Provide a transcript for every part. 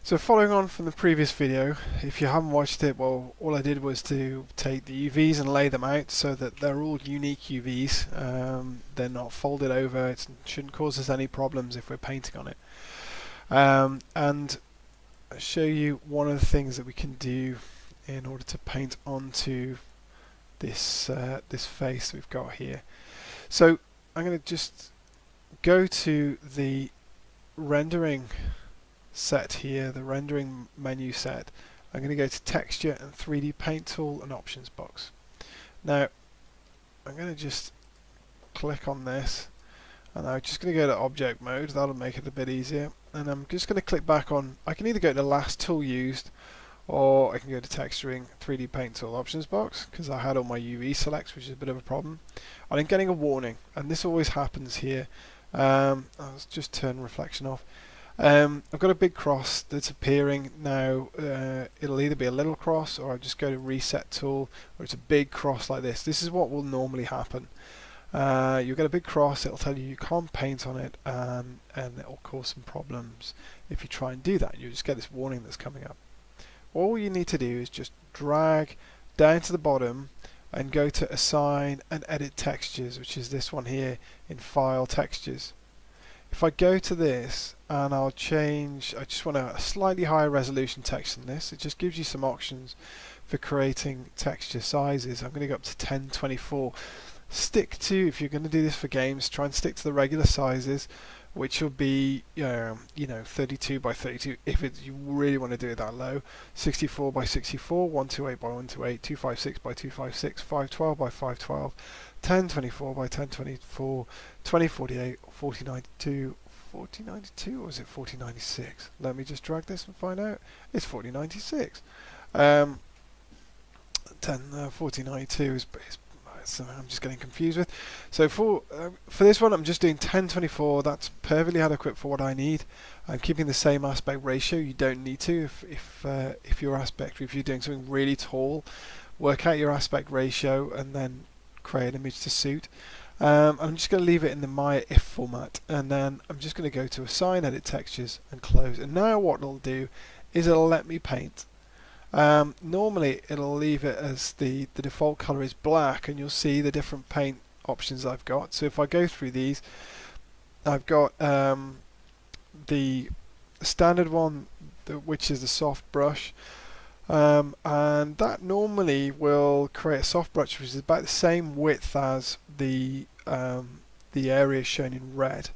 So following on from the previous video, if you haven't watched it, well, all I did was to take the UVs and lay them out so that they're all unique UVs. They're not folded over. It shouldn't cause us any problems if we're painting on it. And I'll show you one of the things that we can do in order to paint onto this this face we've got here. So I'm going to just go to the rendering set here, the rendering menu set. I'm going to go to texture and 3D paint tool and options box. Now I'm going to just click on this and I'm just going to go to object mode. That'll make it a bit easier, and I'm just going to click back on, I can either go to the last tool used or I can go to texturing 3D paint tool options box because I had all my UV selects, which is a bit of a problem. And I'm getting a warning, and this always happens here. I'll just turn reflection off. I've got a big cross that's appearing now. It'll either be a little cross, or I'll just go to reset tool, or it's a big cross like this. This is what will normally happen. You'll get a big cross, it'll tell you you can't paint on it, and it'll cause some problems if you try and do that. You just get this warning that's coming up. All you need to do is just drag down to the bottom and go to assign and edit textures, which is this one here in file textures. If I go to this and I'll change, I just want a slightly higher resolution text than this. It just gives you some options for creating texture sizes. I'm going to go up to 1024. Stick to, if you're going to do this for games, try and stick to the regular sizes, which will be 32 by 32 if you really want to do it that low, 64 by 64, 128 by 128, 256 by 256, 512 by 512, 1024 by 1024, 2048, 4092, 4092, or is it 4096? Let me just drag this and find out. It's 4096. 4092 is so I'm just getting confused with. So for this one, I'm just doing 1024. That's perfectly adequate for what I need. I'm keeping the same aspect ratio. You don't need to if your aspect, if you're doing something really tall, work out your aspect ratio and then create an image to suit. I'm just going to leave it in the Maya if format, and then I'm just going to go to assign edit textures and close. And now what it'll do is it'll let me paint. Normally it'll leave it as the default color is black, and you'll see the different paint options I've got. So if I go through these, I've got the standard one, which is the soft brush, and that normally will create a soft brush which is about the same width as the area shown in red.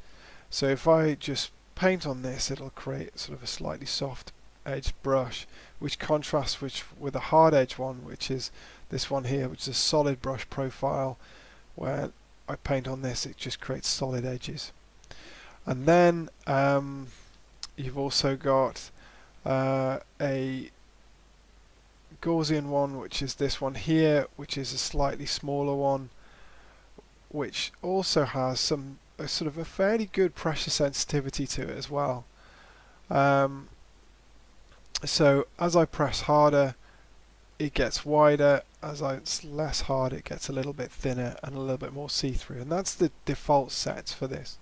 So if I just paint on this, it'll create sort of a slightly soft edged brush, which contrasts with a hard edge one, which is this one here, which is a solid brush profile. Where I paint on this, it just creates solid edges. And then you've also got a Gaussian one, which is this one here, which is a slightly smaller one, which also has sort of a fairly good pressure sensitivity to it as well. So as I press harder, it gets wider. As it's less hard, it gets a little bit thinner and a little bit more see-through. And that's the default sets for this.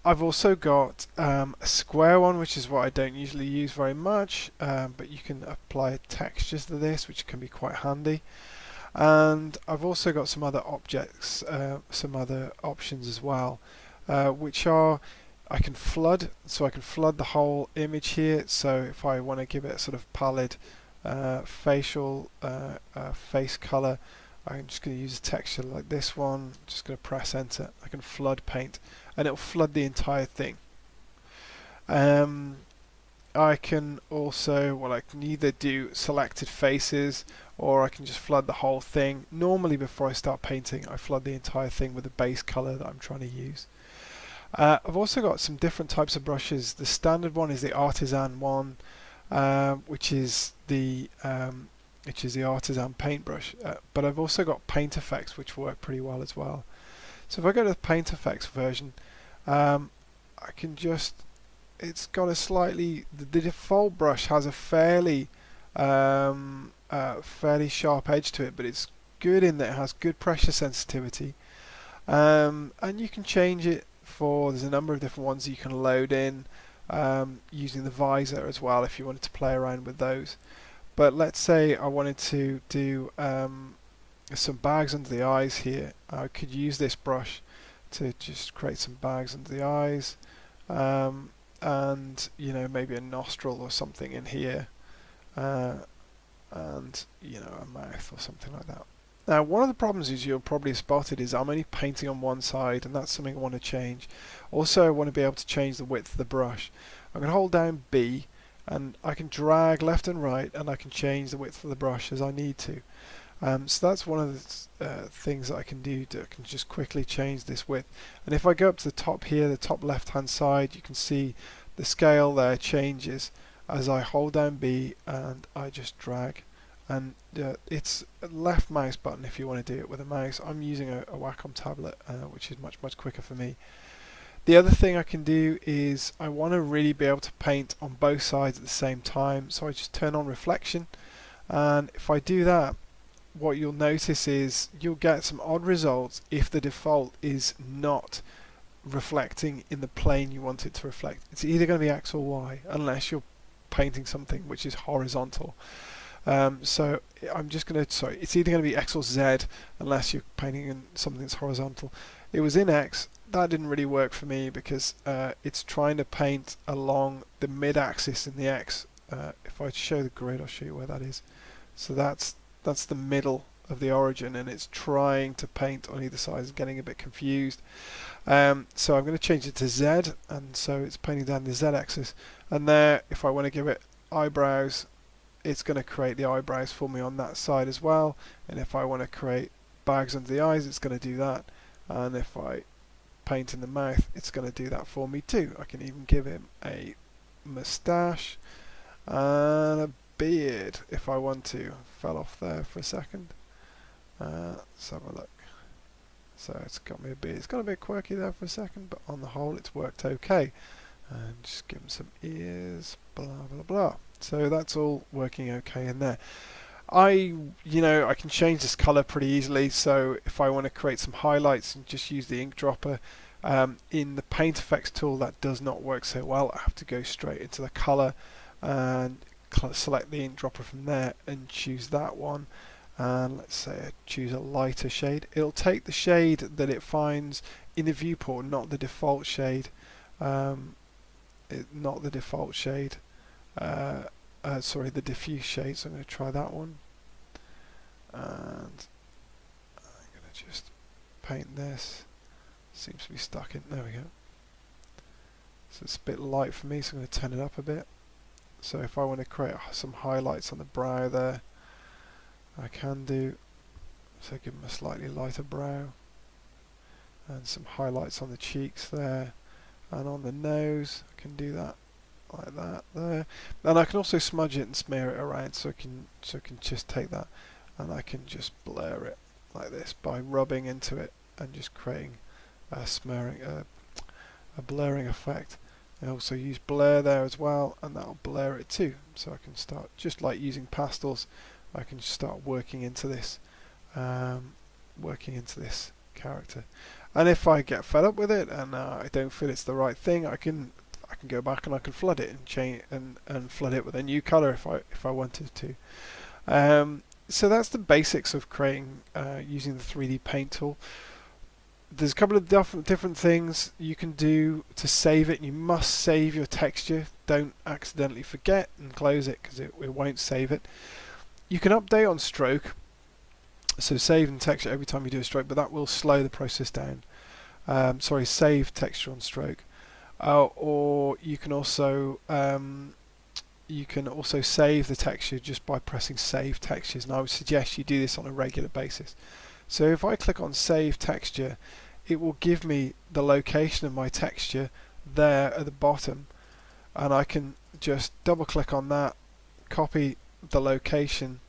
I've also got a square one, which is what I don't usually use very much, but you can apply textures to this, which can be quite handy. And I've also got some other objects, some other options as well, which are I can flood, so I can flood the whole image here. So if I want to give it a sort of pallid facial face color, I'm just going to use a texture like this one. Just going to press enter. I can flood paint, and it'll flood the entire thing. I can also, well, I can either do selected faces, or I can just flood the whole thing. Normally, before I start painting, I flood the entire thing with the base color that I'm trying to use. I've also got some different types of brushes. The standard one is the artisan one, which is the artisan paintbrush. But I've also got paint effects, which work pretty well as well. So if I go to the paint effects version, I can just, it's got a slightly, the default brush has a fairly sharp edge to it, but it's good in that it has good pressure sensitivity, and you can change it. There's a number of different ones you can load in. using the visor as well if you wanted to play around with those. But let's say I wanted to do some bags under the eyes here. I could use this brush to just create some bags under the eyes, and you know, maybe a nostril or something in here, and you know, a mouth or something like that. Now, one of the problems is you'll probably have spotted is I'm only painting on one side, and that's something I want to change. Also, I want to be able to change the width of the brush. I'm going to hold down B, and I can drag left and right, and I can change the width of the brush as I need to. So that's one of the things that I can do. I can just quickly change this width. And if I go up to the top here, the top left hand side, you can see the scale there changes as I hold down B and I just drag. And it's a left mouse button if you want to do it with a mouse. I'm using a Wacom tablet, which is much quicker for me. The other thing I can do is I want to really be able to paint on both sides at the same time, so I just turn on reflection, and if I do that, what you'll notice is you'll get some odd results if the default is not reflecting in the plane you want it to reflect. It's either going to be X or Y unless you're painting something which is horizontal. So I'm just going to, it's either going to be X or Z unless you're painting in something that's horizontal. It was in X. That didn't really work for me because it's trying to paint along the mid-axis in the X. If I show the grid, I'll show you where that is. So that's the middle of the origin, and it's trying to paint on either side and getting a bit confused. So I'm going to change it to Z, and so it's painting down the Z axis. And there, if I want to give it eyebrows, it's going to create the eyebrows for me on that side as well. And if I want to create bags under the eyes, it's going to do that. And if I paint in the mouth, it's going to do that for me too. I can even give him a moustache and a beard if I want to. Fell off there for a second. Let's have a look. So it's got me a beard. It's got a bit quirky there for a second, but on the whole it's worked okay. And just give him some ears, blah blah blah. So that's all working okay in there. I can change this color pretty easily, so if I want to create some highlights and just use the ink dropper, in the paint effects tool that does not work so well. I have to go straight into the color and select the ink dropper from there and choose that one, and let's say I choose a lighter shade. It'll take the shade that it finds in the viewport, not the default shade. Not the default shade. Sorry, the diffuse shade. So I'm going to try that one, and I'm going to just paint this. Seems to be stuck in. There we go. So it's a bit light for me, so I'm going to turn it up a bit. So if I want to create some highlights on the brow there, I can do. So give them a slightly lighter brow, and some highlights on the cheeks there, and on the nose. I can do that like that there, and I can also smudge it and smear it around, so I can just take that and I can just blur it like this by rubbing into it and just creating a blurring effect. I also use blur there as well, and that'll blur it too. So I can start, just like using pastels, I can just start working into this character. And if I get fed up with it and I don't feel it's the right thing, I can go back and I can flood it and change and flood it with a new color if I wanted to. So that's the basics of creating using the 3D Paint tool. There's a couple of different things you can do to save it. You must save your texture. Don't accidentally forget and close it, because it won't save it. You can update on stroke, so save in texture every time you do a stroke, but that will slow the process down. Sorry, save texture on stroke. Or you can also save the texture just by pressing Save Textures, and I would suggest you do this on a regular basis. So if I click on Save Texture, it will give me the location of my texture there at the bottom, and I can just double click on that, copy the location.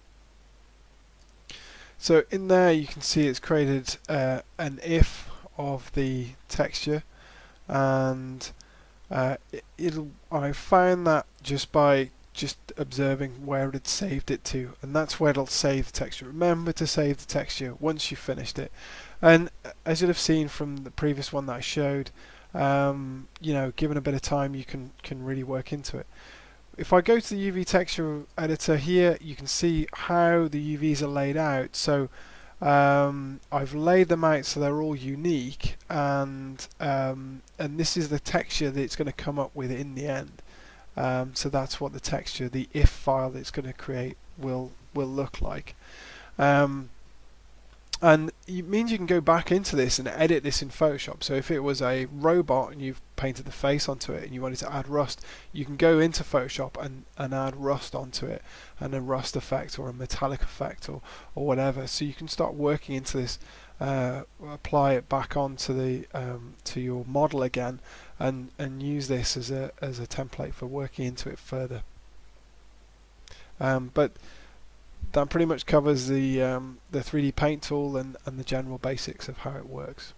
So in there you can see it's created an if of the texture, and I found that just by observing where it had saved it to, and that's where it'll save the texture. Remember to save the texture once you've finished it. And as you'll have seen from the previous one that I showed, you know, given a bit of time, you can really work into it. If I go to the UV texture editor here, you can see how the UVs are laid out. So I've laid them out so they're all unique, and this is the texture that it's going to come up with in the end. So that's what the texture, the if file that it's going to create, will look like. And it means you can go back into this and edit this in Photoshop. So if it was a robot and you've painted the face onto it and you wanted to add rust, you can go into Photoshop and add rust onto it, and a rust effect or a metallic effect or whatever. So you can start working into this, apply it back onto the to your model again, and use this as a template for working into it further. But that pretty much covers the 3D Paint tool and the general basics of how it works.